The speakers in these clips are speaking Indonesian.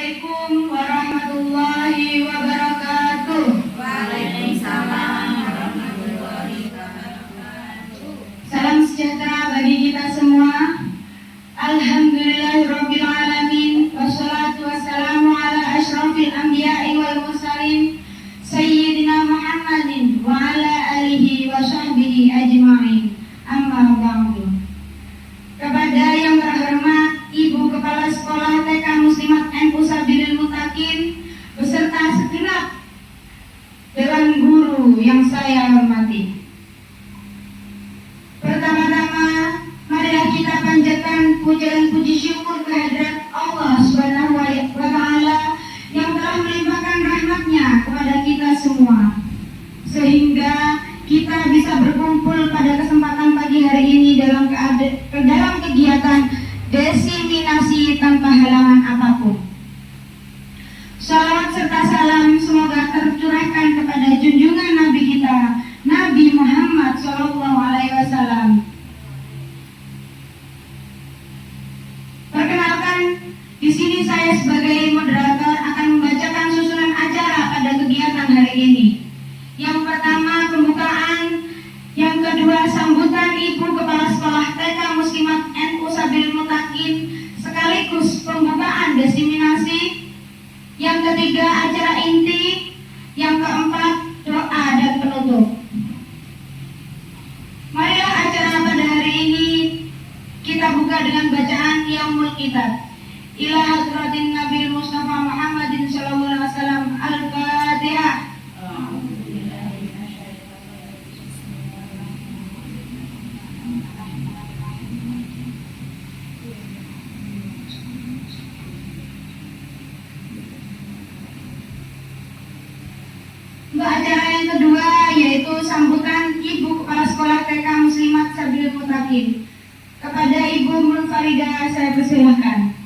Assalamualaikum warahmatullahi wabarakatuh. Waalaikumsalam warahmatullahi wabarakatuh. Salam sejahtera bagi kita semua. Alhamdulillahirabbil alamin. Wassalatu wassalamu ala asyrafil anbiya'i wal mursalin sayyidina Muhammadin wa ala alihi wa sahbihi ajma'in. Amma ba'du. Kepada yang terhormat Ibu Kepala Sekolah TK Muslimat NU Sabilil Muttaqin beserta segenap Dewan Guru yang saya hormati. Pertama-tama, marilah kita panjatkan puja dan puji syukur kehadirat Allah Subhanahu wa Ta'ala yang telah melimpahkan rahmat-Nya kepada kita semua, sehingga kita bisa berkumpul pada kesempatan pagi hari ini dalam kegiatan desiminasi tanpa halangan apapun. Shalawat serta salam semoga tercurahkan kepada junjungan Nabi kita, Nabi Muhammad SAW. Perkenalkan, di sini saya sebagai moderator akan membacakan susunan acara pada kegiatan hari ini. Yang pertama pembukaan, yang kedua sambutan Ibu Kepala Sekolah TK Muslimat NU Sabilil Muttaqin sekaligus pembukaan desiminasi, yang ketiga acara inti, yang keempat doa dan penutup. Marilah acara pada hari ini kita buka dengan bacaan Yaumul Kitab. Ila hadratin Nabi Mustafa Muhammadin sallallahu alaihi wasallam. Al-Fatihah. Untuk acara yang kedua yaitu sambutan Ibu Kepala Sekolah TK Muslimat Sabilil Muttaqin. Kepada Ibu Munfaridah saya persilahkan.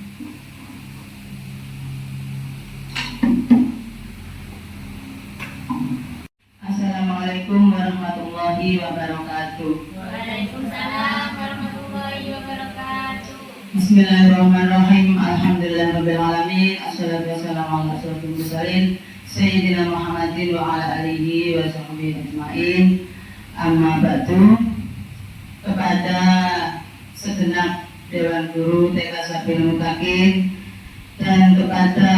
Assalamualaikum warahmatullahi wabarakatuh. Waalaikumsalam warahmatullahi wabarakatuh. Bismillahirrahmanirrahim. Alhamdulillahirabbil alamin. Assalatu wassalamu ala asyrofil mursalin sayyidina Muhammadin wa ala alihi wa sahbihi ajmain. Amma ba'du. Kepada segenap Dewan Guru TK Sabilil Muttaqin dan kepada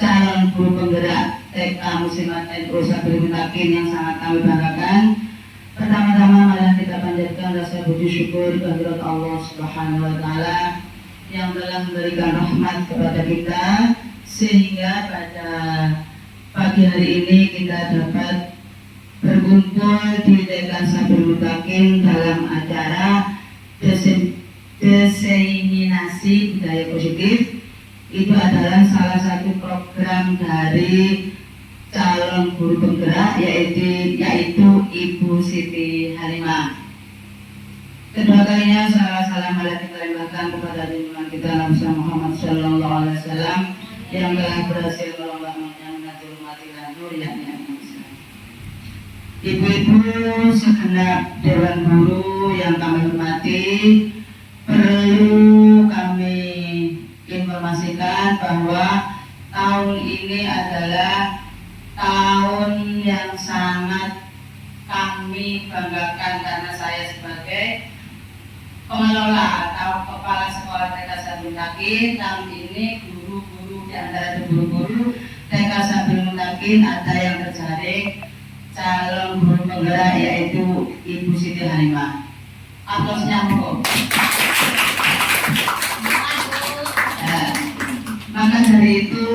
calon guru penggerak TK Muslimat NU Sabilil Muttaqin yang sangat kami banggakan, pertama-tama marilah kita panjatkan rasa puji syukur kehadirat Allah Subhanahu wa Ta'ala yang telah memberikan rahmat kepada kita sehingga pada pagi hari ini kita dapat berkumpul di TK Sabilil Muttaqin dalam acara desiminasi budaya positif. Itu adalah salah satu program dari calon guru penggerak yaitu Ibu Siti Halimah. Kedua kalinya salam marilah kita limpahkan kepada junjungan kita Nabi Muhammad sallallahu alaihi wasallam yang telah berhasil melomba-lombakan mengatur mati dan nur yakni Islam. Ibu-ibu segenap Dewan Guru yang kami hormati, perlu kami informasikan bahwa tahun ini adalah tahun yang sangat kami banggakan karena saya sebagai pengelola atau kepala sekolah TK Sabilil Muttaqin. Tahun ini guru-guru di antara guru-guru TK Sabilil Muttaqin ada yang terjaring calon guru penggerak yaitu Ibu Siti Halimah. Aplausnya monggo. Maka dari itu,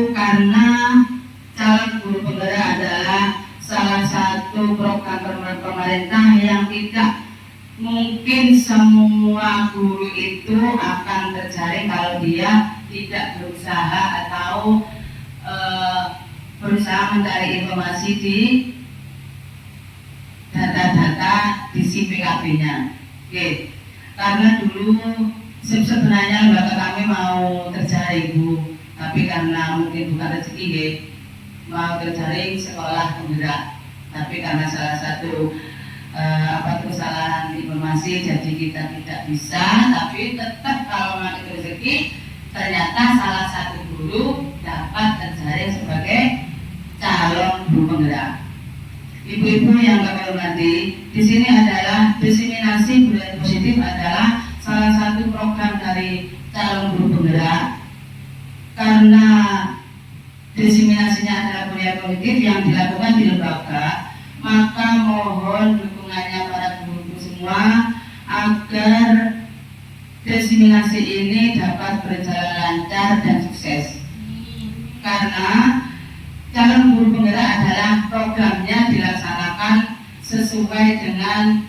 karena calon guru penggerak adalah salah satu program pemerintah yang tidak mungkin semua guru itu akan terjaring kalau dia tidak berusaha atau berusaha mencari informasi di data-data di CPKB-nya. Oke. Karena dulu sebenarnya lembaga kami mau terjaring Bu, tapi karena mungkin bukan rezeki mau terjaring sekolah penggerak, tapi karena salah satu kesalahan informasi jadi kita tidak bisa. Tapi tetap kalau memang itu rezeki ternyata salah satu guru dapat terjaring sebagai calon guru penggerak. Ibu-ibu yang kami hormati, di sini adalah diseminasi budaya positif adalah salah satu program dari calon guru penggerak. Karena diseminasinya adalah budaya positif yang dilakukan di lembaga, maka mohon dukungannya para guru semua agar diseminasi ini dapat berjalan lancar dan sukses. Karena calon guru penggerak adalah programnya dilaksanakan sesuai dengan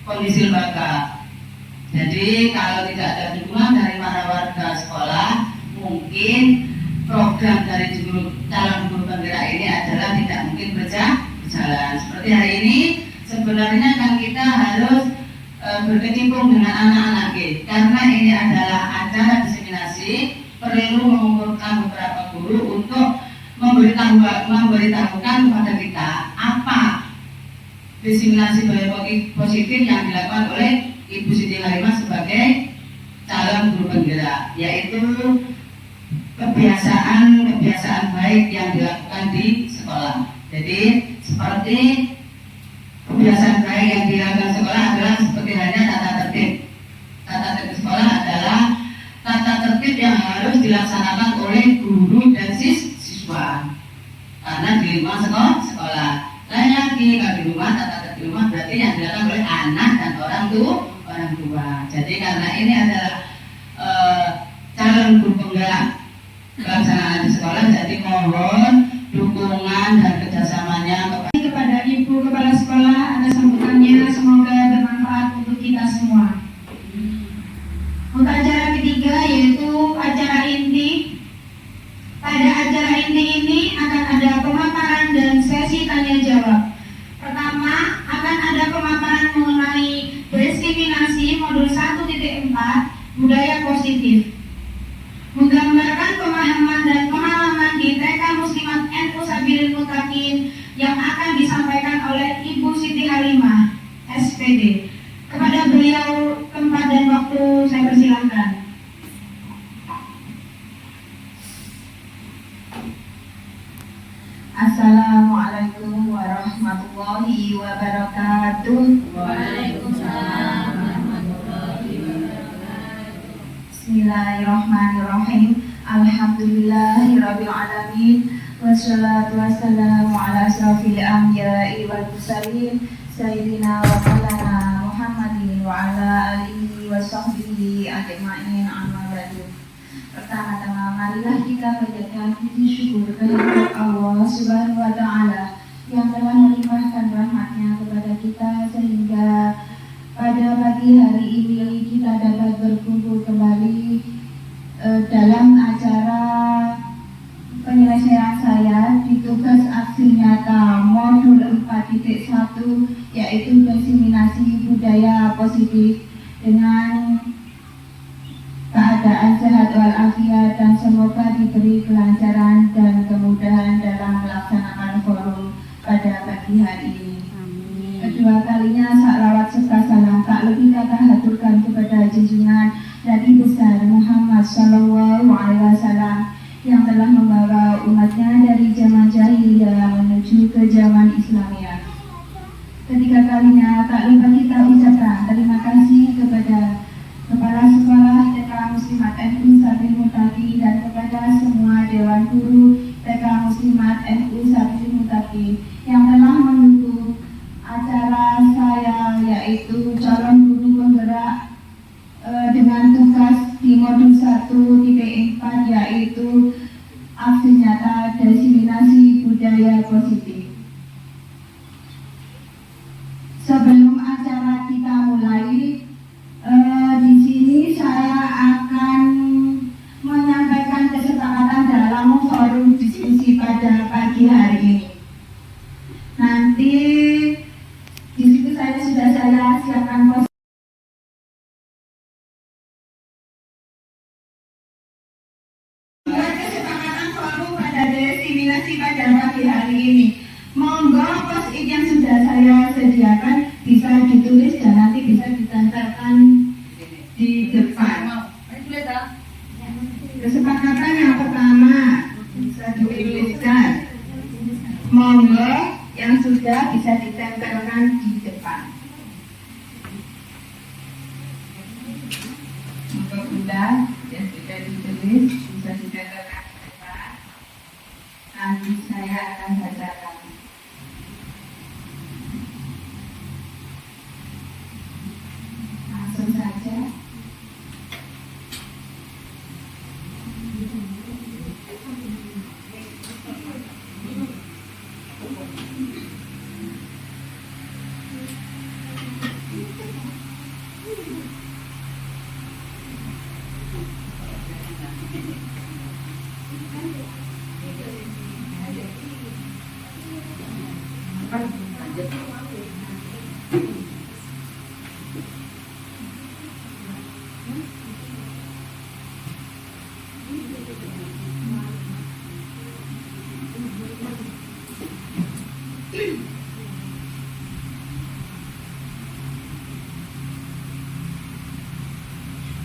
kondisi lembaga. Jadi kalau tidak ada dukungan dari para warga sekolah, mungkin program dari calon guru penggerak ini adalah tidak mungkin berjalan. Seperti hari ini sebenarnya kan kita harus berkecimpung dengan anak-anak karena ini adalah acara diseminasi, perlu mengumpulkan beberapa guru untuk memberitahukan kepada kita apa diseminasi budaya positif yang dilakukan oleh Ibu Siti Halimah sebagai calon guru penggerak, yaitu kebiasaan baik yang dilakukan di sekolah. Jadi seperti kebiasaan baik yang dilakukan sekolah adalah seperti halnya tata tertib. Tata tertib sekolah adalah tata tertib yang harus dilaksanakan oleh guru dan siswa. Karena di rumah sekolah. Lain lagi kalau di rumah tata tertib rumah berarti yang dilakukan oleh anak dan orang tua. Jadi karena ini adalah calon guru penggerak pelaksanaan di sekolah, jadi mohon dukungan dan kerjasamanya kepada Ibu Kepala Sekolah atas sambutannya, semoga bermanfaat untuk kita semua. Untuk acara ketiga yaitu acara inti. Pada acara inti ini akan ada pemaparan dan sesi tanya jawab. Pertama akan ada pemaparan mengenai diskriminasi modul 1.4 budaya positif, menggambarkan pemahaman dan pengalaman di TK Muslimat NU Sabilil Muttaqin yang akan disampaikan oleh Ibu Siti Halimah, SPD. Kepada beliau tempat dan waktu saya persilahkan. Assalamualaikum warahmatullahi wabarakatuh. Waalaikumsalam warahmatullahi wabarakatuh. Bismillahirrahmanirrahim. Alhamdulillahirabbil alamin. Wassalatu wassalamu ala asrofil anbiya'i wal mursalin sayyidina wa maulana Muhammadin wa ala alihi wa sahbihi ajma'in, amma ba'du. Pertama-tama marilah kita panjatkan puji syukur kehadirat Allah Subhanahu wa taala yang telah melimpahkan rahmatnya kepada kita sehingga pada pagi hari ini kita dapat berkumpul kembali dalam acara penyelesaian saya di tugas aksi nyata modul 4.1 yaitu diseminasi budaya positif dengan keadaan sehat walafiat dan semoga diberi kelancaran dan kemudahan dalam melaksanakan forum pada pagi hari ini. Kedua kalinya salawat serta salam tak lebih kata haturkan kepada junjungan Nabi besar Muhammad Sallallahu Alaihi Wasallam yang telah membawa umatnya dari zaman jahiliyah menuju ke zaman Islamiyah. Ketiga kalinya tak lupa kita ucapkan terima kasih kepada Kepala Sekolah TK Muslimat NU Sabilil Muttaqin dan kepada semua Dewan Guru TK Muslimat NU Sabilil Muttaqin yang telah mendukung acara saya yaitu calon guru penggerak dengan tugas di modul 1.4 yaitu aksi nyata diseminasi budaya positif. Sebelum acara kita mulai, di sini saya akan menyampaikan kesepakatan dalam forum diskusi pada pagi hari ini. Nanti di situ saya siapkan kesepakatan forum pada diseminasi pada pagi hari ini. Monggo post-it yang sudah saya sediakan bisa ditulis dan nanti bisa ditempelkan di depan. Cukup bunda, ya sudah ditulis, bisa dicatatkan Pak. Nanti saya akan bacakan. Langsung saja.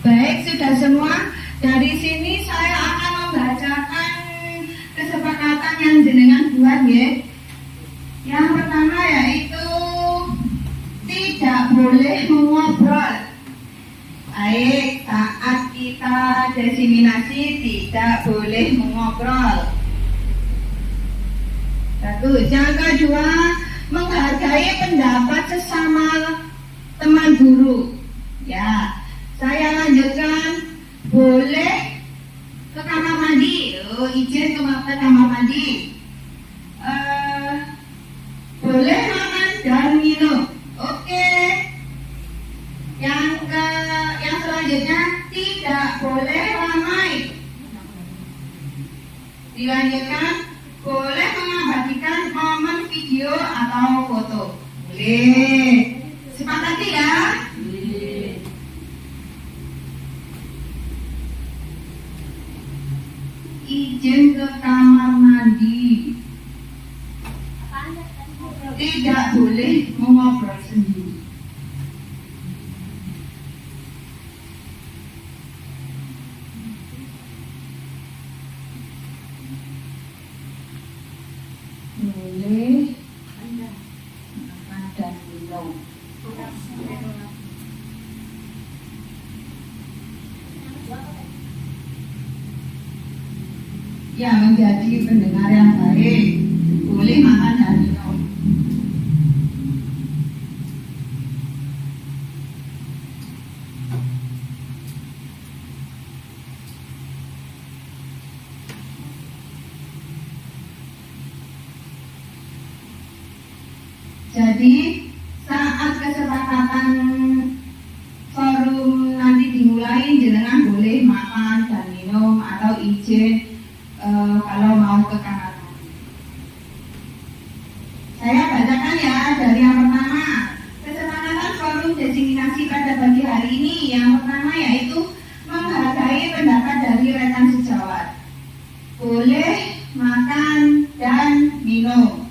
Baik, sudah semua. Dari sini saya akan membacakan kesepakatan yang jenengan buat ya. Yang pertama yaitu tidak boleh mengobrol. Baik, saat kita diseminasi tidak boleh mengobrol. Satu, yang kedua, menghargai pendapat sesama teman guru. Ya, saya lanjutkan. Boleh ke kamar mandi. Izin ke kamar mandi. Boleh makan dan minum. Oke. Yang selanjutnya tidak boleh ramai. Dilanjutkan, boleh mengabadikan momen video atau foto. Boleh. Sepakati ya. Izin ke kamar mandi. Tidak boleh mengobrol sendiri. Boleh makan dan minum. Ya, menjadi pendengar yang baik. Boleh makan dan minum. Jadi saat kesepakatan forum nanti dimulai, jenengan boleh makan dan minum atau izin kalau mau ke kamar mandi. Saya bacakan ya dari yang pertama. Kesepakatan forum desiminasi pada pagi hari ini yang pertama yaitu menghargai pendapat dari rekan sejawat. Boleh makan dan minum.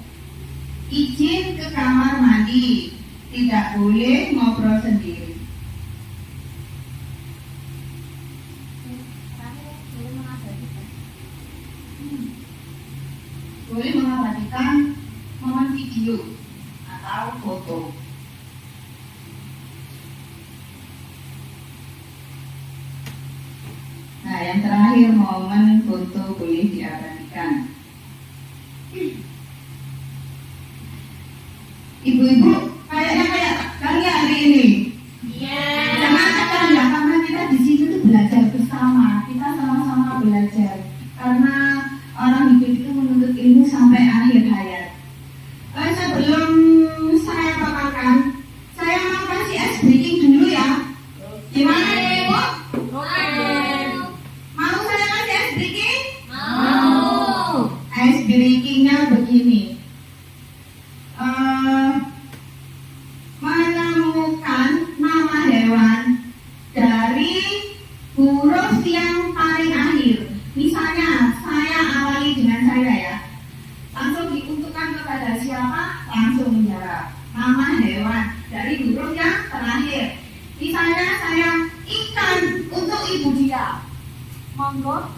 Izin ke kamar mandi. Tidak boleh ngobrol sendiri. Boleh mengabadikan momen video atau foto. Nah, yang terakhir momen foto boleh diabadikan. Ibu-ibu, kayaknya kalian hari ini. Iya. Jangan katakan ya, karena kita di sini tuh belajar bersama. Kita sama-sama belajar. Karena orang hidup itu menuntut ilmu sampai akhir hayat. Sebelum saya paparkan, saya mau kasih ice breaking dulu ya. Gimana ya Ibu? Mau saya kasih ice breaking? Mau. Ice breakingnya begini. Menemukan nama hewan dari huruf yang paling akhir. Misalnya saya awali dengan saya ya. Langsung diuntukkan kepada siapa? Langsung menjawab. Nama hewan dari huruf yang terakhir. Misalnya saya ikan untuk ibu dia. Monggo.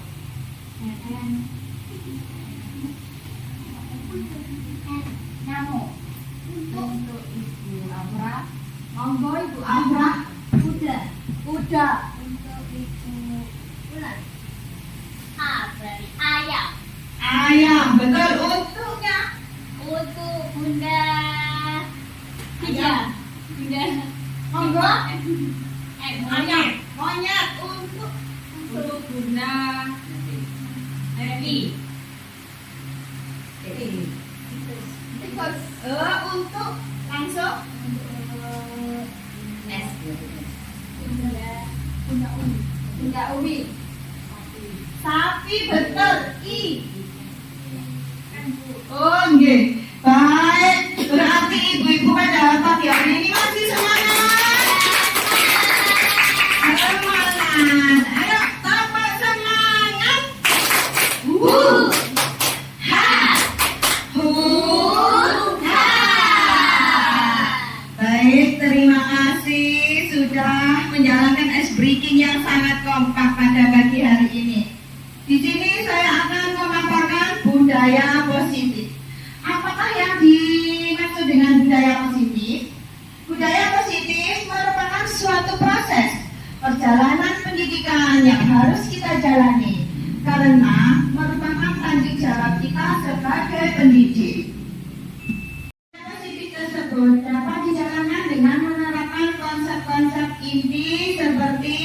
Nyamuk untuk ibu Amra. Monggo ibu Amra. Kuda untuk ibu betul. Untuknya Untuk Bunda Tiga. Bunda monggo. Monyet. Monyet untuk Bunda Eri. tikus. Untuk langsung S. Bunda Umi. Sapi betul. I. Oh, nggih. Baik, berarti ibu-ibu pada pagi hari ini masih semangat. Semangat. Ayo, tambah semangat. Ha. Ha. Baik, terima kasih sudah menjalankan ice breaking yang sangat kompak pada pagi hari ini. Di sini saya akan memaparkan budaya positif. Apakah yang dimaksud dengan budaya positif? Budaya positif merupakan suatu proses perjalanan pendidikan yang harus kita jalani karena merupakan tanggung jawab kita sebagai pendidik. Positif tersebut dapat dijalankan dengan menerapkan konsep-konsep inti seperti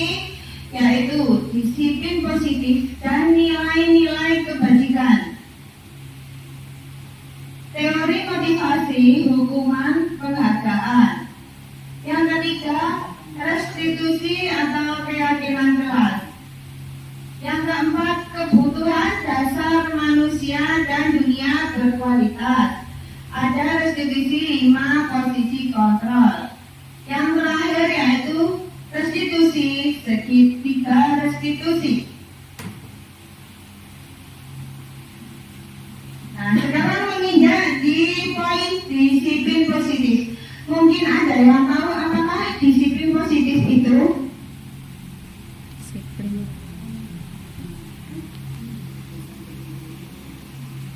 yaitu disiplin positif dan nilai-nilai kebajikan. Teori motivasi, hukuman, penghargaan. Yang ketiga, restitusi atau keyakinan kelas. Yang keempat, kebutuhan dasar manusia dan dunia berkualitas. Ada restitusi 5, posisi kontrol. Yang terakhir yaitu restitusi, segitiga restitusi. Nah, sekarang menginjak di poin disiplin positif. Mungkin ada yang tahu apakah disiplin positif itu?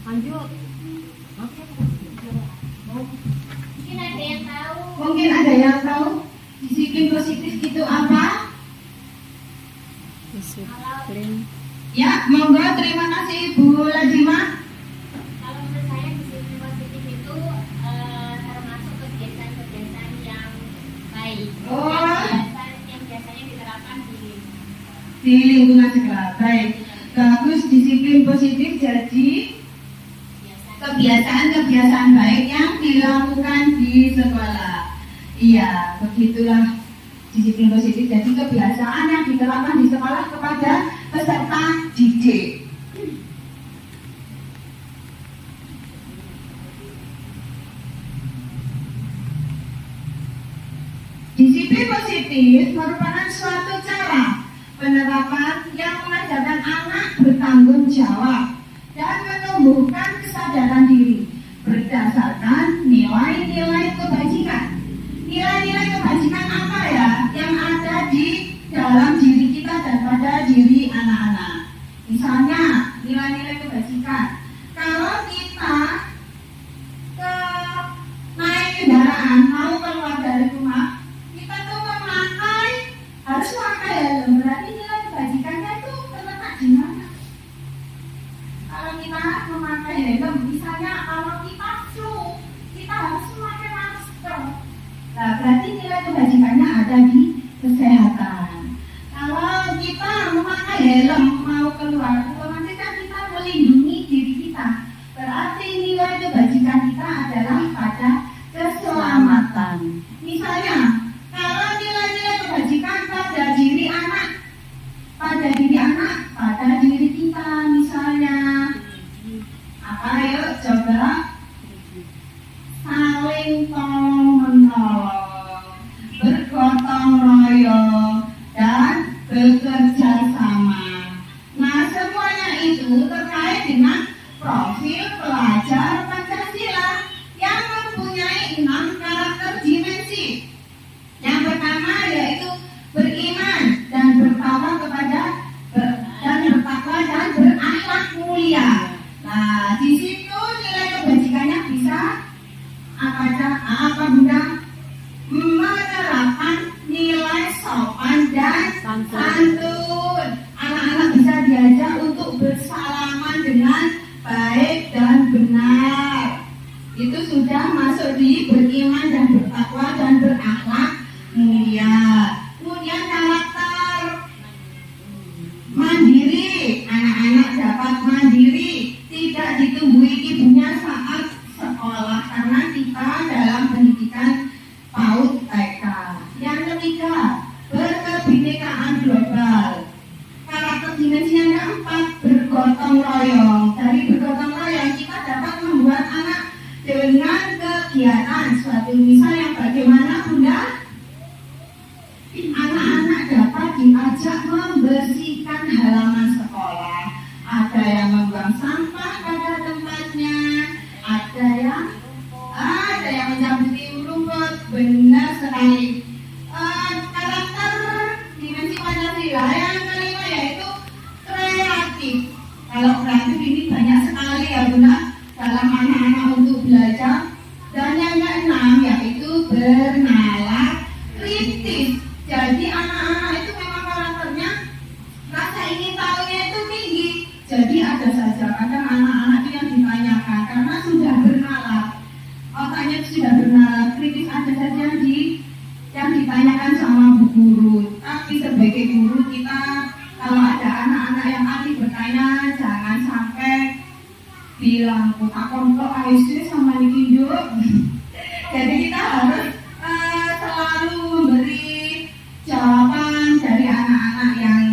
Lanjut. Mungkin ada yang tahu. Mungkin ada yang tahu disiplin positif itu apa? Kalau Ya, monggo, terima kasih Bu Lazima. Kalau menurut saya disiplin positif itu termasuk kebiasaan-kebiasaan yang baik. Oh. Kebiasaan yang biasanya diterapkan Di lingkungan sekolah. Baik, bagus, disiplin positif jadi kebiasaan-kebiasaan baik yang dilakukan di sekolah. Iya, begitulah disiplin positif jadi kebiasaan yang diterapkan di sekolah kepada peserta didik. Disiplin positif merupakan suatu cara penerapan yang mengajarkan anak bertanggung jawab dan menumbuhkan kesadaran diri berdasarkan nilai-nilai kebajikan. Nilai-nilai kebajikan apa ya yang ada di dalam diri kita dan pada diri anak-anak? Misalnya nilai-nilai kebajikan. Kalau kita naik kendaraan mau keluar dari rumah, kita tuh harus memakai helm. Berarti nilai kebajikannya itu terletak di mana? Kalau kita memakai helm, misalnya kalau kita flu, kita harus memakai masker. Nah, berarti nilai kebajikannya ada di kesehatan. Kalau kita memakai helm mau keluar, otomatis kan kita melindungi diri kita. Berarti nilai kebajikan kita adalah pada keselamatan. Misalnya, kalau nilai-nilai kebajikan pada diri anak, pada diri kita, misalnya apa? Ayo coba saling tolong menolong, bergotong royong, dan bekerja sama. Nah, semuanya itu terkait dengan profil pelajar Pancasila yang mempunyai 6 karakter dimensi. Yang pertama yaitu beriman dan bertakwa dan berakhlak mulia. Nah, di situ nilai kebajikannya bisa apa Bunda? Menerapkan nilai sopan dan santun. Anak-anak bisa diajak untuk bersalaman dengan baik dan Jadi ada saja kadang anak-anak itu yang ditanyakan karena sudah bernalar, otaknya sudah bernalar, kritis ada saja yang ditanyakan sama bu guru. Tapi sebagai guru kita kalau ada anak-anak yang aneh bertanya jangan sampai bilang aku kok ASD sama Niki yuk. Jadi kita harus selalu memberi jawaban dari anak-anak yang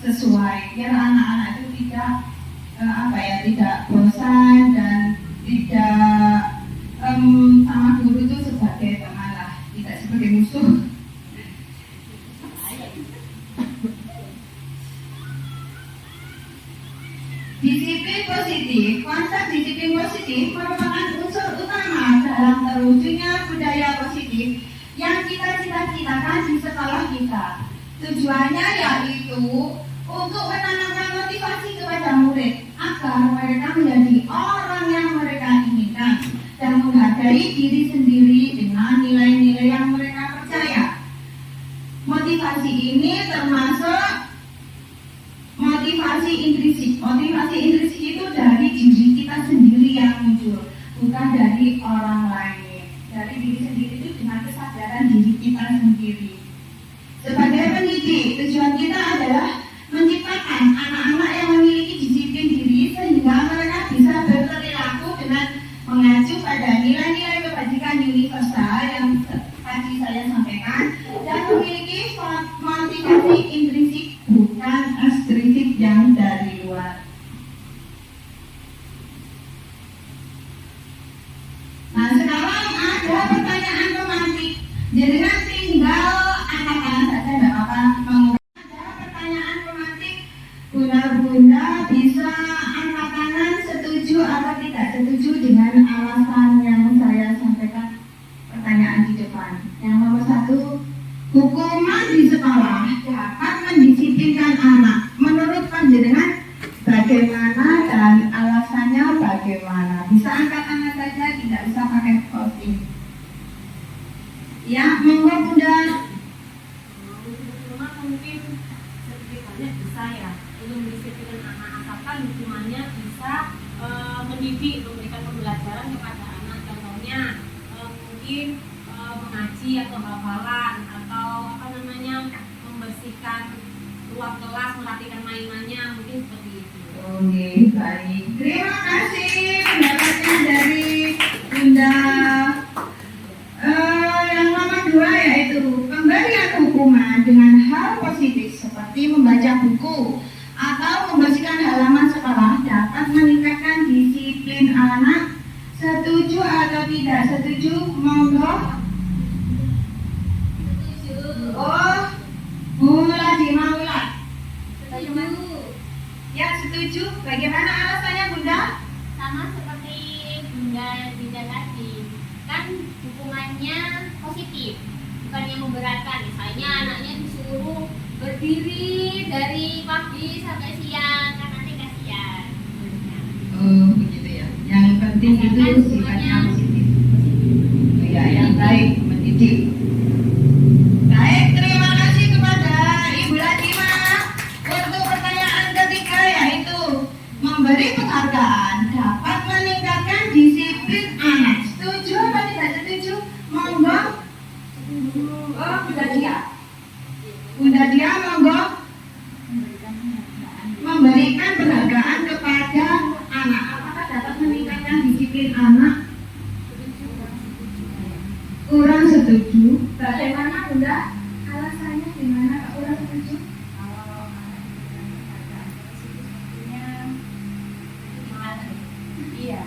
sesuai biar anak-anak itu tidak bosan dan tidak sama guru itu sebagai teman lah, tidak sebagai musuh. Disiplin positif, konsep disiplin positif merupakan unsur utama dalam terwujudnya budaya positif yang kita cita-citakan di sekolah kita. Tujuannya yaitu untuk menanamkan motivasi kepada murid agar mereka menjadi orang yang mereka inginkan dan menghargai diri sendiri dengan nilai-nilai yang mereka percaya. Motivasi ini termasuk motivasi intrinsik. Motivasi intrinsik itu dari diri kita sendiri yang muncul, bukan dari orang lain. Dari diri sendiri itu dengan kesadaran diri kita sendiri. Sebagai pendidik, tujuan kita adalah menciptakan anak-anak yang memiliki disiplin diri sehingga mereka bisa berperilaku dengan mengacu pada nilai-nilai kebajikan universal yang tadi saya sampaikan dan memiliki motivasi intrinsik bukan ekstrinsik yang dari luar. Nah, sekarang ada pertanyaan romantik. Jadi tinggal angkat saja, tidak apa-apa. Ada pertanyaan romantik. Bunda-bunda bisa angkat tangan setuju atau tidak setuju dengan alasan yang saya sampaikan pertanyaan di depan. Yang nomor 1, hukuman di sekolah dapat mendisiplinkan anak. Menurut panjenengan bagaimana dan alasannya bagaimana? Bisa angkat tangan saja, tidak usah pakai voting. Ya, monggo Bunda. Hukuman mungkin sedikitnya bisa ya untuk mendisiplinkan anak, asalkan hukumannya bisa mendidik, memberikan pembelajaran kepada anak. Contohnya mungkin mengaji atau hafalan atau membersihkan ruang kelas, merapikan mainannya, mungkin seperti itu. Oke, baik. Terima kasih pendapatnya dari Bunda. Yang nomor 2 yaitu pemberian hukuman dengan hal positif seperti membaca buku atau membersihkan halaman sekolah dapat meningkatkan disiplin anak. Setuju atau tidak setuju? Monggo. Oh, Bula Dimaula. Setuju. Ya, setuju. Bagaimana alasannya, Bunda? Sama seperti Bunda Dinda tadi, kan hukumannya positif, bukan yang memberatkan. Misalnya anaknya disuruh berdiri dari pagi sampai siang, kan nanti kasihan. Oh, begitu ya. Yang penting itu sifatnya positif. Ya, yang baik mendidik. Baik, terima kasih kepada Ibu Latima untuk pertanyaan ketiga yaitu memberi penghargaan dapat meningkatkan disiplin anak. Setuju atau tidak setuju? Monggo. Oh, Bunda Dia. Bunda Dia, monggo. Memberikan penghargaan kepada anak. Apakah dapat meningkatkan disiplin anak? Kurang setuju. Bagaimana Bunda? Alasannya gimana Kak kurang setuju? Iya,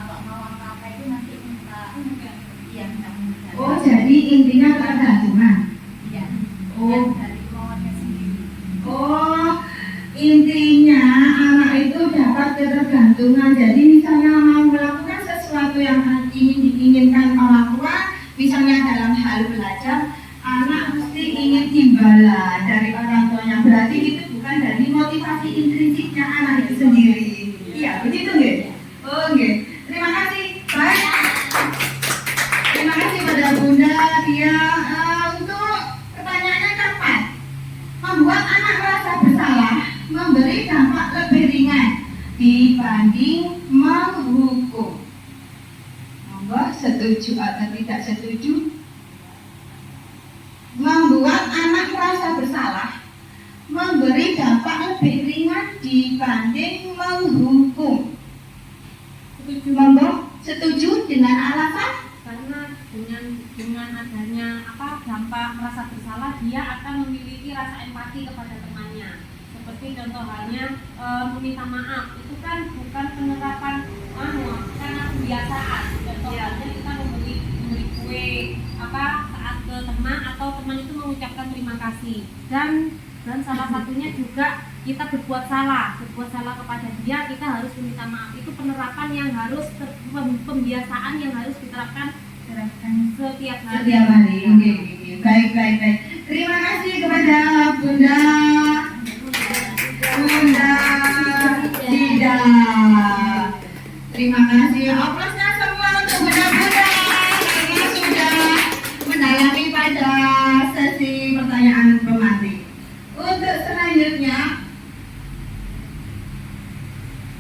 kalau mau apa-apa itu nanti minta. Iya, minta. Oh, jadi intinya ketergantungan. Iya. Oh, Dari kemauannya sendiri. oh, intinya anak itu dapat ketergantungan. Jadi misalnya mau melakukan sesuatu yang diinginkan orang tua, misalnya dalam hal belajar, anak mesti ingin imbalan dari orang tuanya. Berarti itu bukan dari motivasi intrinsiknya anak itu sendiri. Iya, begitu nggih? Oh, nggih. Terima kasih. Baik. Terima kasih pada Bunda Dia untuk pertanyaannya tepat. Membuat anak merasa bersalah memberi dampak lebih ringan. dibanding menghukum. Monggo setuju atau tidak setuju? Membuat anak merasa bersalah memberi dampak lebih ringan dibanding menghukum. Setuju. Monggo setuju dengan alasan? Karena dengan adanya dampak merasa bersalah, dia akan memiliki rasa empati kepada temannya. Seperti contoh halnya meminta maaf, itu kan bukan penerapan karena kebiasaan. Contoh halnya kita memberi kue saat ke teman, atau teman itu mengucapkan terima kasih. Dan salah satunya juga kita berbuat salah kepada dia, kita harus meminta maaf. Itu penerapan yang harus pembiasaan yang harus diterapkan setiap hari. Baik. Terima kasih kepada Bunda Dida. Terima kasih. Aplausnya semua untuk Bunda-bunda karena sudah mendalami pada sesi pertanyaan pemateri. Untuk selanjutnya,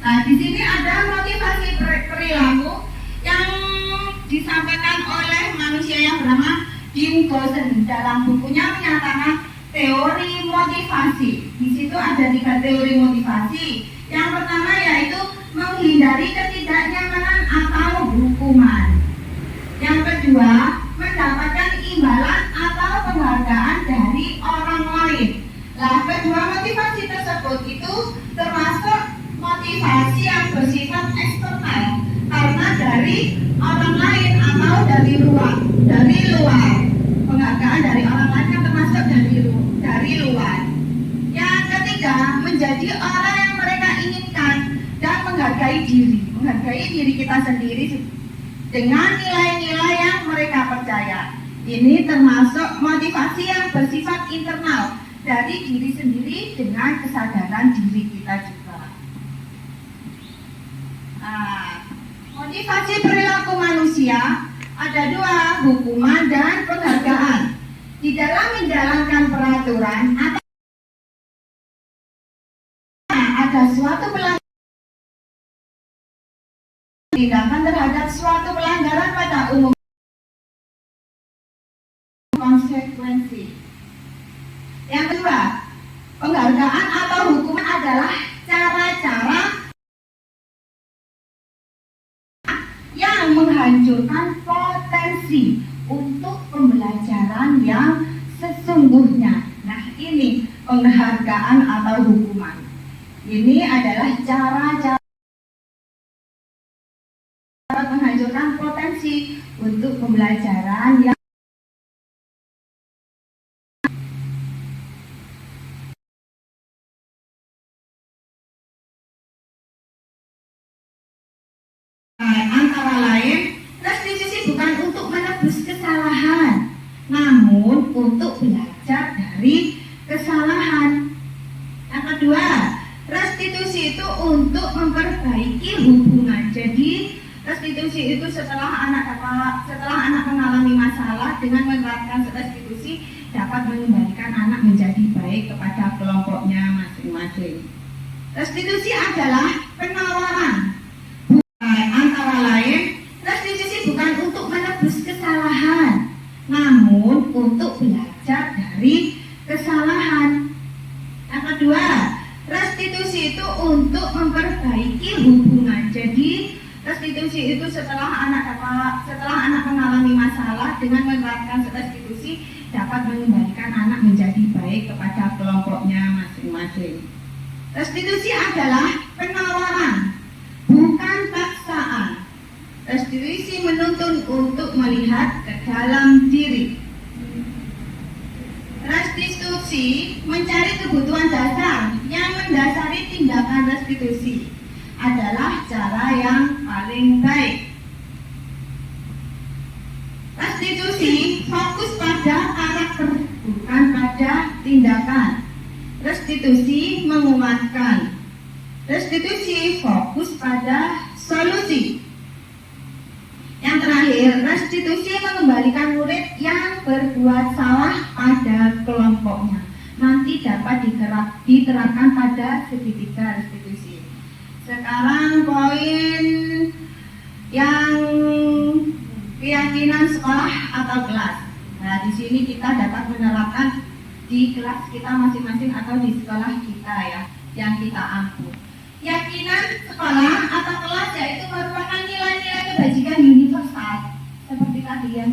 nah di sini ada motivasi perilaku yang disampaikan oleh manusia yang bernama Jim Gosen. Dalam bukunya menyatakan teori motivasi. Di situ ada 3 teori motivasi. Yang pertama yaitu menghindari ketidaknyamanan atau hukuman. Yang kedua, mendapatkan imbalan atau penghargaan dari orang lain. Nah, kedua motivasi tersebut itu termasuk motivasi yang bersifat eksternal, karena dari orang lain atau dari luar. Penghargaan dari orang lain kan termasuk dari luar. Yang ketiga, menjadi orang yang mereka inginkan dan menghargai diri kita sendiri dengan nilai-nilai yang mereka percaya. Ini termasuk motivasi yang bersifat internal dari diri sendiri dengan kesadaran diri kita juga. Nah, motivasi perilaku manusia ada 2, hukuman dan penghargaan. Di dalam menjalankan peraturan atau ada suatu pelanggaran, tindakan terhadap suatu pelanggaran pada umum, konsekuensi. Yang kedua, penghargaan atau hukuman adalah cara-cara yang menghancurkan potensi untuk pembelajaran yang sesungguhnya. Nah, ini penghargaan atau hukuman. Ini adalah cara-cara menghancurkan potensi untuk pembelajaran yang antara lain, restitusi bukan untuk menebus kesalahan, namun untuk belajar dari kesalahan. Yang kedua, restitusi itu untuk memperbaiki hubungan. Jadi restitusi itu setelah anak mengalami masalah, dengan menerapkan restitusi dapat mengembalikan anak menjadi baik kepada kelompoknya masing-masing. Restitusi adalah penawaran. Antara lain, restitusi bukan untuk menebus kesalahan, namun untuk belajar dari kesalahan. Yang kedua, restitusi itu untuk memperbaiki hubungan. Jadi restitusi itu setelah anak mengalami masalah, dengan menerapkan restitusi dapat mengembalikan anak menjadi baik kepada kelompoknya masing-masing. Restitusi adalah penawaran, bukan paksaan. Restitusi menuntun untuk melihat ke dalam diri. Restitusi mencari kebutuhan dasar yang mendasari tindakan restitusi adalah cara yang paling baik. Restitusi fokus pada karakter, bukan pada tindakan. Restitusi menguatkan. Restitusi fokus pada solusi. Yang terakhir, restitusi mengembalikan murid yang berbuat salah pada kelompoknya. Nanti dapat diterapkan pada segitiga restitusi. Sekarang poin yang keyakinan sekolah atau kelas. Nah, di sini kita dapat menerapkan di kelas kita masing-masing atau di sekolah kita ya, yang kita ampu. Keyakinan sekolah atau kelas yaitu merupakan nilai-nilai kebajikan universal seperti tadi yang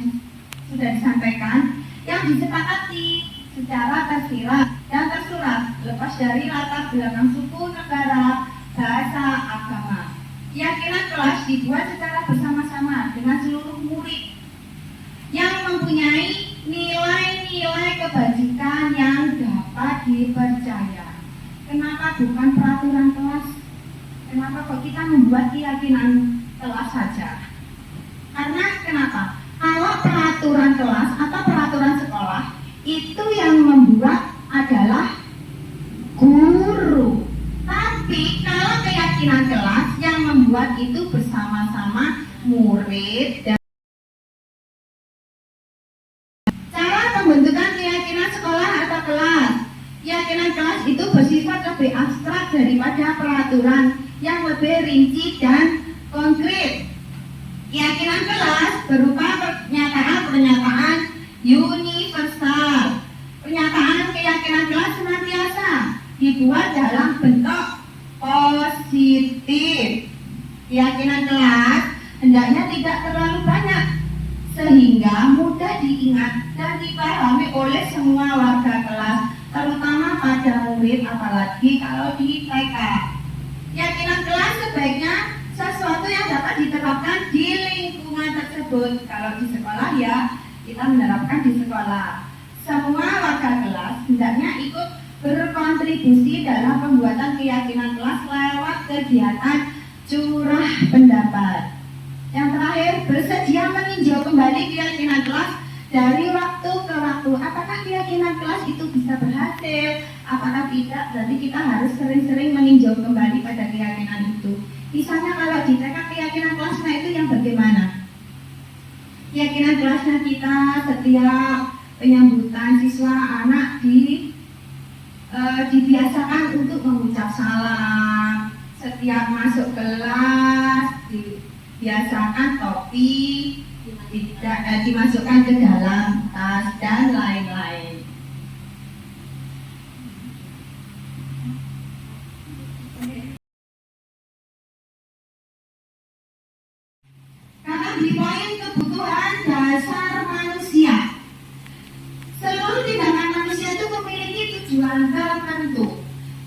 sudah disampaikan, yang disepakati secara tersirat dan tersurat lepas dari latar belakang suku, negara, bahasa, agama. Keyakinan kelas dibuat secara bersama-sama dengan seluruh murid yang mempunyai nilai-nilai kebajikan yang dapat dipercaya. Kenapa bukan peraturan kelas? Kenapa kok kita membuat keyakinan kelas saja? Karena kenapa? Kalau peraturan kelas atau peraturan sekolah itu yang membuat adalah guru. Tapi kalau keyakinan kelas yang membuat itu bersama-sama murid dan cara pembentukan keyakinan sekolah atau kelas. Keyakinan kelas itu bersifat lebih abstrak daripada peraturan yang lebih rinci dan konkret. Keyakinan kelas berupa pernyataan universal. Pernyataan keyakinan kelas senantiasa dibuat dalam bentuk positif. Keyakinan kelas hendaknya tidak terlalu banyak sehingga mudah diingat dan dipahami oleh semua warga kelas, terutama pada murid apalagi kalau di TK. Keyakinan kelas sebaiknya sesuatu yang dapat diterapkan di lingkungan tersebut. Kalau di sekolah ya kita menerapkan di sekolah. Semua warga kelas hendaknya ikut berkontribusi dalam pembuatan keyakinan kelas lewat kegiatan curah pendapat. Yang terakhir, bersedia meninjau kembali keyakinan kelas dari waktu ke waktu. Apakah keyakinan kelas itu bisa berhasil? Apakah tidak? Berarti kita harus sering-sering meninjau kembali pada keyakinan itu. Misalnya kalau di TK keyakinan kelasnya itu yang bagaimana? Keyakinan kelasnya kita setiap penyambutan siswa anak dibiasakan untuk mengucap salam. Setiap masuk kelas dibiasakan topi dimasukkan ke dalam tas dan lain-lain. Karena di poin kebutuhan dasar manusia, seluruh tindakan manusia itu memiliki tujuan tertentu.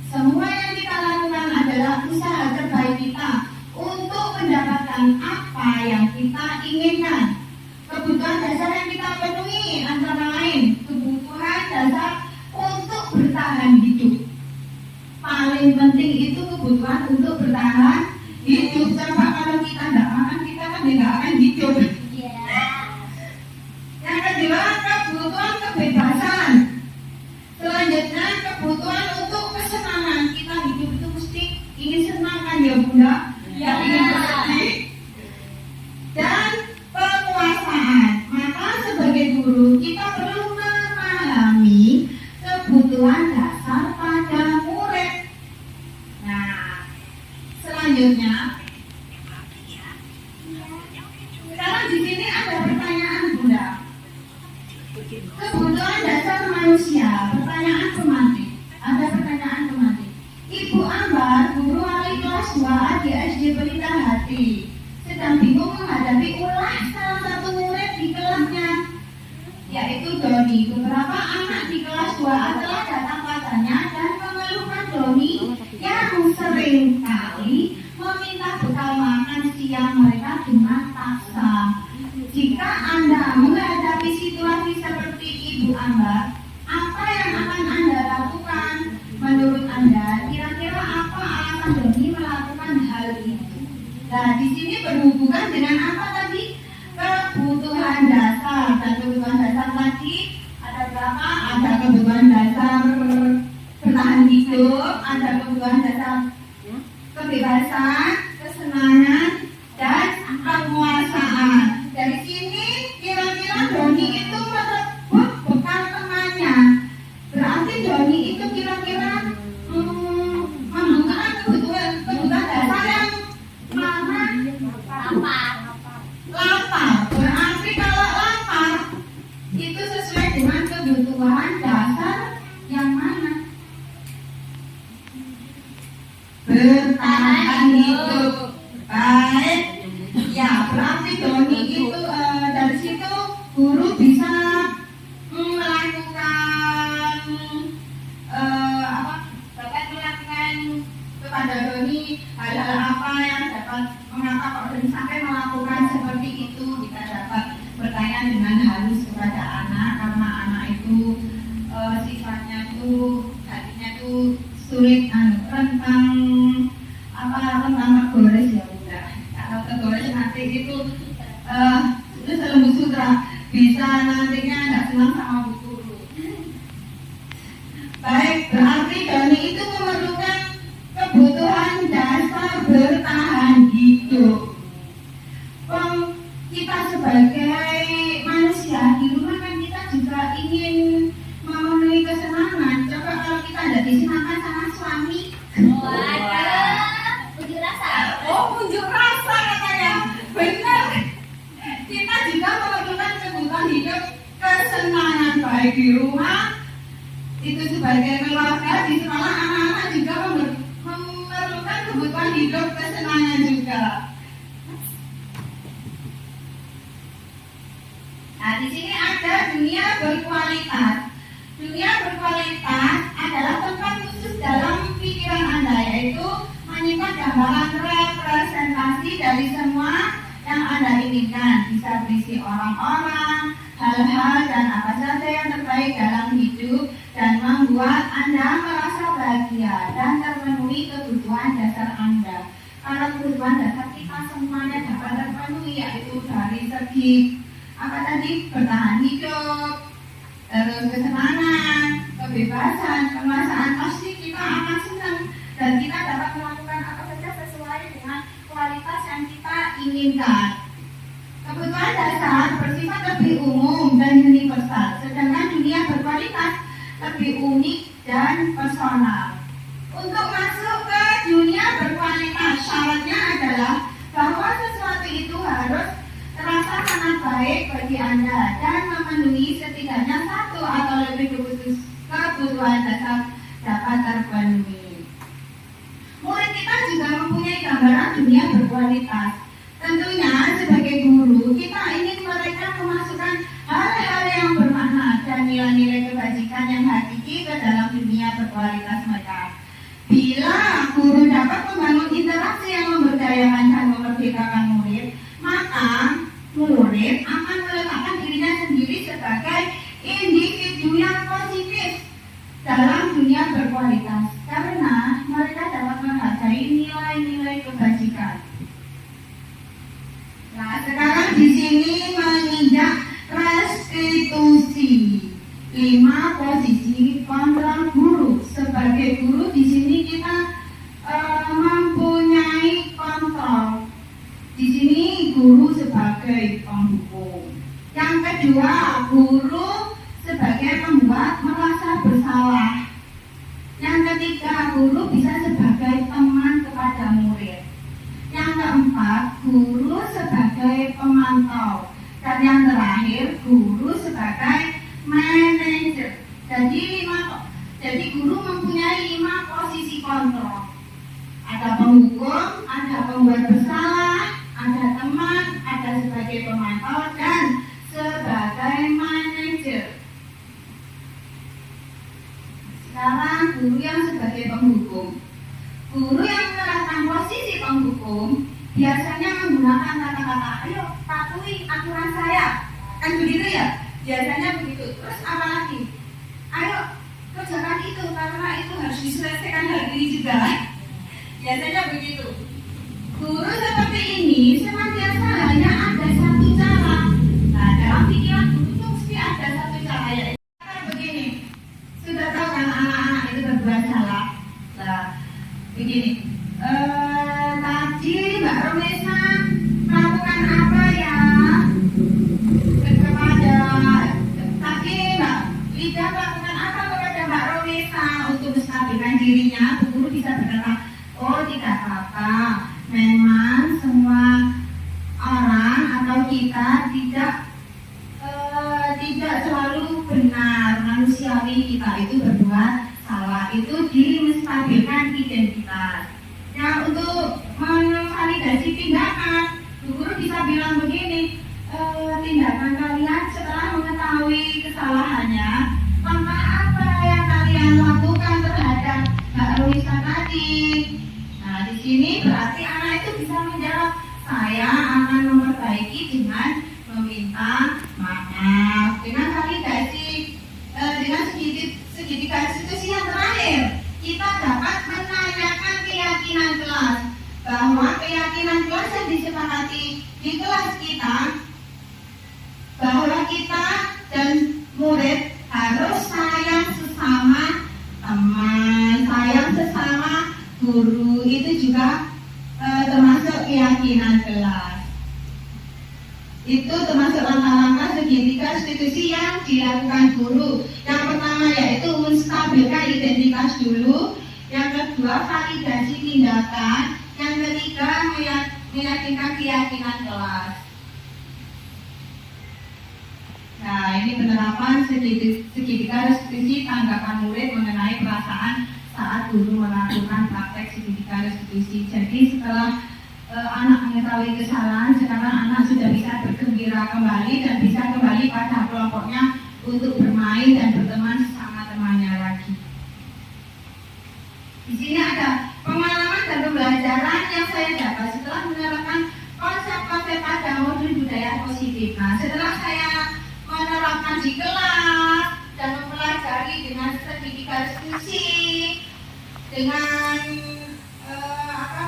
Semua yang kita lakukan adalah usaha terbaik kita untuk mendapatkan apa yang kita inginkan. Kebutuhan dasar yang kita penuhi antara lain kebutuhan dasar untuk bertahan hidup. Paling penting itu kebutuhan untuk bertahan hidup. Coba kalau kita tidak makan, kita kan tidak akan hidup. Yang kedua, kebutuhan kebebasan. Selanjutnya, kebutuhan untuk kesenangan. Kita hidup itu mesti ingin senang kan ya Bunda? Ya, ingin bersedih. Dan penguasaan. Maka sebagai guru kita perlu memahami kebutuhan dasar pada murid. Nah, selanjutnya, sekarang di sini ada pertanyaan Bunda. Kebutuhan dasar manusia. Pertanyaan pemantik. Ada pertanyaan pemantik. Ibu Ambar, guru wali kelas 2 di SD Pelita Hati, sedang bingung menghadapi ulah salah satu murid di kelasnya, yaitu Doni. Beberapa anak di kelas 2A telah datang padanya dan mengeluhkan Doni yang sering kali meminta bekal makan siang mereka dengan paksa. Jika Anda menghadapi situasi seperti Ibu Ambar, apa yang akan Anda lakukan? Menurut Anda, kira-kira apa alasan Doni melakukan hal itu? Nah, di sini berhubungan dengan apa tadi? Kebutuhan dasar. Dan kebutuhan dasar tadi ada berapa? Ada kebutuhan dasar bertahan hidup, ada kebutuhan dasar kebebasan, kesenangan, dan penguasaan. Dari sini kira-kira Doni itu merebut bekal temannya. Berarti Doni itu kira-kira membutuhkan kebutuhan dasar bertahan hidup. Baik, ya berarti Doni itu dari situ guru bisa melakukan dapat melakukan kepada Doni hal-hal apa yang dapat mengapa kok Doni sampai melakukan seperti itu. Kita dapat bertanya dengan halus kepada anak karena anak itu sifatnya tuh hatinya tuh sulit rentang tergores ya udah. Kalau tergores nanti itu selembut sutra bisa nantinya nggak senang sama bu guru. Baik, berarti Doni itu memerlukan kebutuhan dasar bertahan hidup. Kita sebagai manusia di rumah kan kita juga ingin memenuhi kesenangan. Coba kalau kita ada disenangkan sama suami. Unjuk rasa. Oh, unjuk rasa katanya. Benar. Kita juga memerlukan kebutuhan hidup, kesenangan baik di rumah, itu sebagai keluarga, di sekolah anak-anak juga memerlukan kebutuhan hidup, kesenangan juga. Nah, di sini ada dunia berkualitas. Dunia berkualitas adalah tempat khusus dalam pikiran Anda, yaitu menyimpan gambaran representasi dari semua yang Anda inginkan. Bisa berisi orang-orang, hal-hal, dan apa saja yang terbaik dalam hidup dan membuat Anda merasa bahagia dan terpenuhi kebutuhan dasar Anda. Kalau kebutuhan dasar kita semuanya dapat terpenuhi, yaitu dari segi apa tadi? Bertahan hidup, terus kesenangan, kebebasan, kemasan, pasti kita akan senang dan kita dapat melakukan apa saja sesuai dengan kualitas yang kita inginkan. Kebutuhan dasar bersifat lebih umum dan universal, sedangkan dunia berkualitas lebih unik dan personal. Untuk masuk ke dunia berkualitas, syaratnya adalah bahwa sesuatu itu harus terasa sangat baik bagi Anda dan memenuhi setidaknya satu atau lebih kebutuhan dasar dapat terpenuhi. Murid kita juga mempunyai gambaran dunia berkualitas. Tentunya sebagai guru kita ingin mereka memasukkan hal-hal yang bermakna dan nilai-nilai kebajikan yang hakiki ke dalam dunia berkualitas mereka. Bila guru dapat membangun interaksi yang memberdayakan dan memerdekakan murid, maka murid akan meletakkan dirinya sendiri sebagai individu yang positif dalam dunia berkualitas karena mereka dapat menghargai nilai-nilai kebajikan. Nah, sekarang di sini menginjak restitusi 5 posisi kontrol guru. Sebagai guru di sini kita mempunyai kontrol. Di sini guru sebagai penghukum. Yang kedua, guru sebagai pembuat merasa bersalah. Yang ketiga, guru bisa sebagai teman kepada murid. Yang keempat, guru sebagai pemantau. Dan yang terakhir, guru sebagai manajer. Jadi guru mempunyai 5 posisi kontrol. Ada penghukum, ada pembuat bersalah, ada teman, ada sebagai pemantau, dan sebagai manajer. Sekarang guru yang sebagai penghukum. Guru yang menerapkan posisi penghukum biasanya menggunakan kata-kata, ayo patuhi aturan saya. Kan begitu ya? Biasanya begitu. Terus apa lagi? Ayo kerjakan itu karena itu harus diselesaikan hari ini juga. Biasanya begitu. Guru seperti ini senantiasa hanya ada satu cara. Nah, dalam pikiran guru itu mesti ada satu cara, yaitu begini. Sudah tahu kan anak-anak itu berbuat salah. Nah, begini. Tadi Mbak Romesa melakukan apa ya? Tadi Mbak Lida melakukan apa kepada Mbak Romesa untuk menstabilkan dirinya? Guru bisa berkata, oh tidak apa-apa. Memang semua orang atau kita tidak selalu benar, manusiawi kita itu berbuat salah, itu menstabilkan identitas. Nah, untuk memvalidasi tindakan, guru bisa bilang begini, tindakan kalian setelah mengetahui kesalahannya, langkah apa yang kalian lakukan terhadap Mbak Roisa tadi? Nah, di sini berarti anak itu bisa menjawab, saya akan memperbaiki dengan meminta maaf. Dengan validasi, dengan segitiga diskusi yang terakhir, kita dapat menanyakan keyakinan kelas, bahwa keyakinan kelas yang disepakati di kelas kita, bahwa kita dan murid harus sayang sesama teman, sayang sesama guru. Itu juga termasuk keyakinan kelas. Itu termasuk langkah-langkah segitiga institusi yang dilakukan guru. Yang pertama yaitu menstabilkan identitas dulu, yang kedua validasi tindakan, yang ketiga meyakinkan keyakinan kelas. Nah, ini penerapan segitiga restitusi tanggapan murid mengenai perasaan saat guru melakukan praktek segitiga restitusi. Jadi setelah anak mengetahui kesalahan, sekarang anak sudah bisa bergembira kembali dan bisa kembali pada kelompoknya untuk bermain dan berteman sesama temannya lagi. Di sini ada pengalaman dan pembelajaran yang saya dapat setelah menerapkan konsep-konsep pada modul budaya positif. Nah, setelah saya menerapkan di kelas dan mempelajari dengan segitiga diskusi, dengan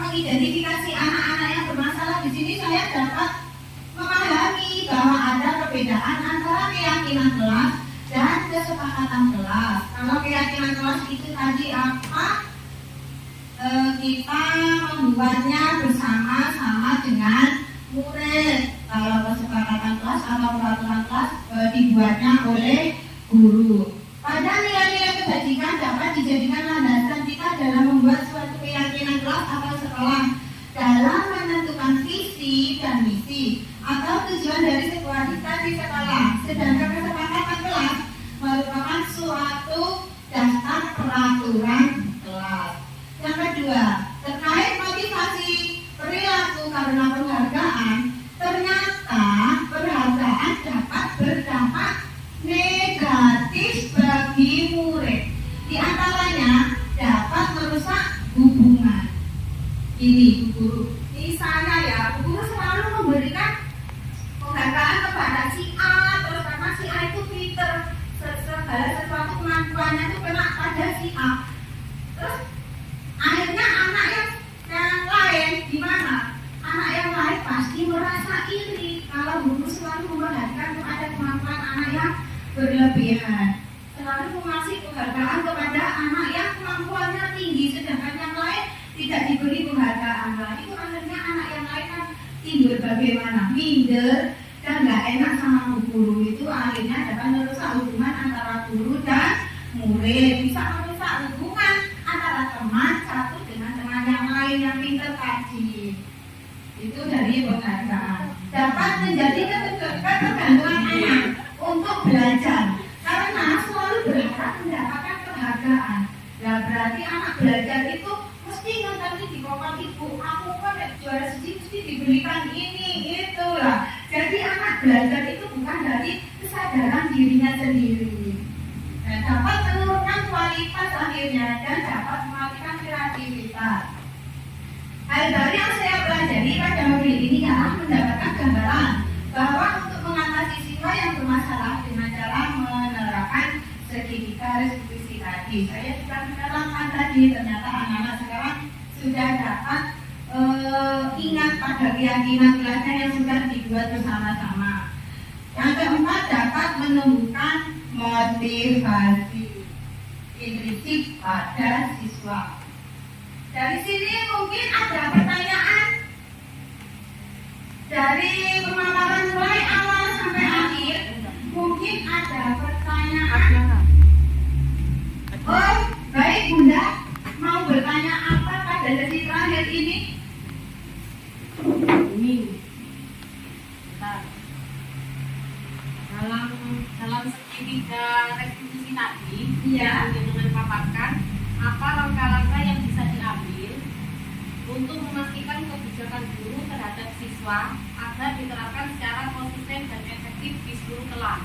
mengidentifikasi anak-anak yang bermasalah, di sini saya dapat memahami bahwa ada perbedaan antara keyakinan kelas dan kesepakatan kelas. Kalau keyakinan kelas itu tadi apa? Kita membuatnya bersama-sama dengan murid. Kalau kesepakatan kelas atau peraturan kelas dibuatnya oleh guru. Pada nilai-nilai kebajikan dapat dijadikan landasan kita dalam membuat suatu keyakinan kelas atau sekolah, dalam menentukan visi dan misi atau tujuan dari sebuah instansi sekolah. Sedangkan kesepakatan kelas merupakan suatu daftar peraturan kelas. Yang kedua, terkait motivasi perilaku karena penghargaan, ternyata penghargaan dapat berdampak negatif bagi murid. Di antaranya dapat merusak hubungan. Ini guru, misalnya ya, guru selalu memberikan penghargaan kepada si A, terus karena si A itu pinter, segala sesuatu kemampuannya itu kena pada si A. Terus akhirnya anak yang lain gimana? Anak yang lain pasti merasa iri kalau guru selalu memperhatikan kepada kemampuan anak yang berlebihan, selalu mengasih penghargaan kepada anak yang kemampuannya tinggi, sedangkan yang lain tidak diberi penghargaan. Nah, itu akhirnya anak yang lain kan timbul bagaimana? Minder dan nggak enak sama guru. Itu akhirnya dapat merusak hubungan antara guru dan murid, bisa merusak hubungan antara teman satu dengan teman yang lain yang pintar tadi. Itu dari penghargaan. Dapat menjadi ketergantungan anak untuk belajar karena selalu berharap mendapatkan penghargaan. Nah, berarti anak belajar itu mesti nanti di kokon ibu, aku kan juara siji mesti diberikan ini itu lah. Jadi anak belajar itu bukan dari kesadaran dirinya sendiri. Nah, dapat menurunkan kualitas akhirnya dan dapat mematikan kreativitas. Hal baru yang saya pelajari pada modul ini adalah mendapatkan gambaran bahwa untuk mengatasi siswa yang bermasalah dengan cara menerapkan segitiga restitusi tadi. Saya sudah menerapkan tadi, ternyata anak-anak sekarang sudah dapat ingat pada keyakinan kelasnya yang sudah dibuat bersama-sama. Yang keempat, dapat menumbuhkan motivasi intrinsik pada siswa. Dari sini mungkin ada pertanyaan dari pemaparan mulai awal sampai akhir. Mungkin ada pertanyaan. Oh, baik Bunda, mau bertanya apa pada sesi terakhir ini? Ini dalam segitiga restitusi tadi, Iya. dengan paparkan apa langkah-langkah yang bisa diambil siswa agar diterapkan secara konsisten dan efektif di seluruh kelas.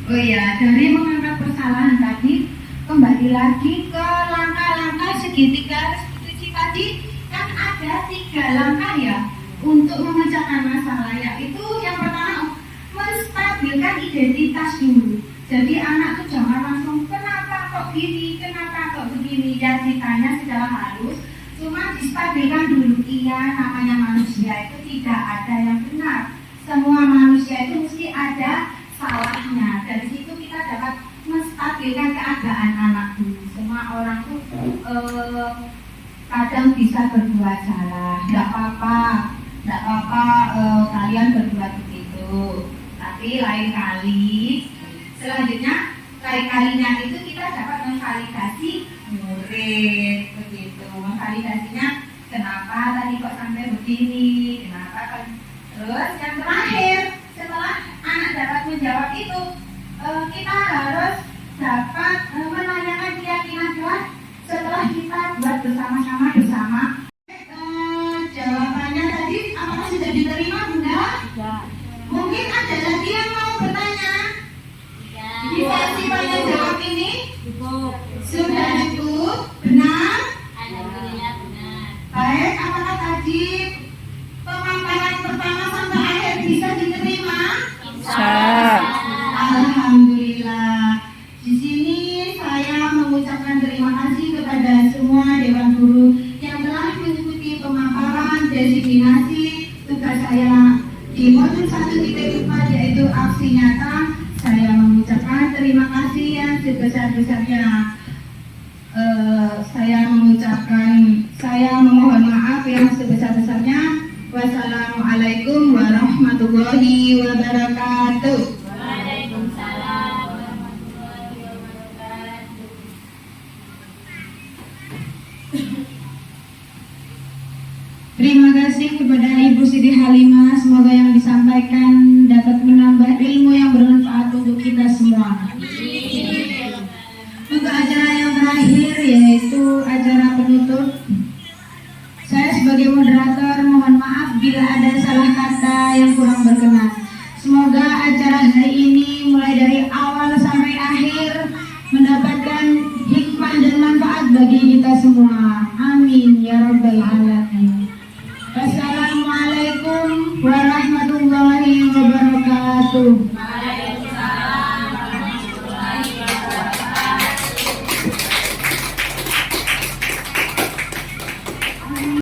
Oh iya, dari mengangkat permasalahan tadi, kembali lagi ke langkah-langkah segitiga restitusi tadi, kan ada 3 langkah ya untuk memecahkan masalah, yaitu yang pertama menstabilkan identitas dulu. Jadi anak tuh jangan langsung kenapa kok gini, kenapa kok begini, ya ditanya secara halus, cuma distabilkan dulu. Iya, namanya manusia itu tidak ada yang benar, semua manusia itu mesti ada salahnya. Dari situ kita dapat menstabilkan keadaan anak dulu. Semua orang tuh kadang bisa berbuat salah, tidak apa-apa, kalian berbuat begitu. Tapi lain kali, selanjutnya lain kalinya itu kita dapat memvalidasi murid begitu. Memvalidasinya kenapa tadi kok sampai begini, kenapa kan. Terus yang terakhir, setelah anak dapat menjawab itu, kita harus dapat menanyakan keyakinan Tuhan setelah kita buat bersama-sama. Jawabannya tadi apakah sudah diterima, Bunda? Tidak. Mungkin ada lagi yang mau bertanya di Tidak. sesi tanya jawab ini. Cukup. Sudah cukup, benar? Alhamdulillah benar. Baik, apakah tadi pemaparan pertama sampai akhir bisa diterima? Bisa. Alhamdulillah. Di sini saya mengucapkan terima kasih kepada semua Dewan Guru yang telah mengikuti pemaparan desiminasi tugas saya di modul 1.4, yaitu aksi nyata. Saya mengucapkan terima kasih yang sebesar-besarnya. Saya memohon maaf yang sebesar-besarnya. Wassalamualaikum warahmatullahi wabarakatuh. Waalaikumsalam warahmatullahi wabarakatuh. Terima kasih kepada Ibu Siti Halimah. Semoga yang disampaikan dapat menambah ilmu yang bermanfaat untuk kita semua. Untuk acara yang terakhir, yaitu acara penutup, saya sebagai moderator mohon maaf bila ada salah kata yang kurang berkenan. Semoga acara hari ini mulai dari awal sampai akhir mendapatkan hikmah dan manfaat bagi kita semua. Amin ya rabbal alamin. Wassalamualaikum warahmatullahi wabarakatuh.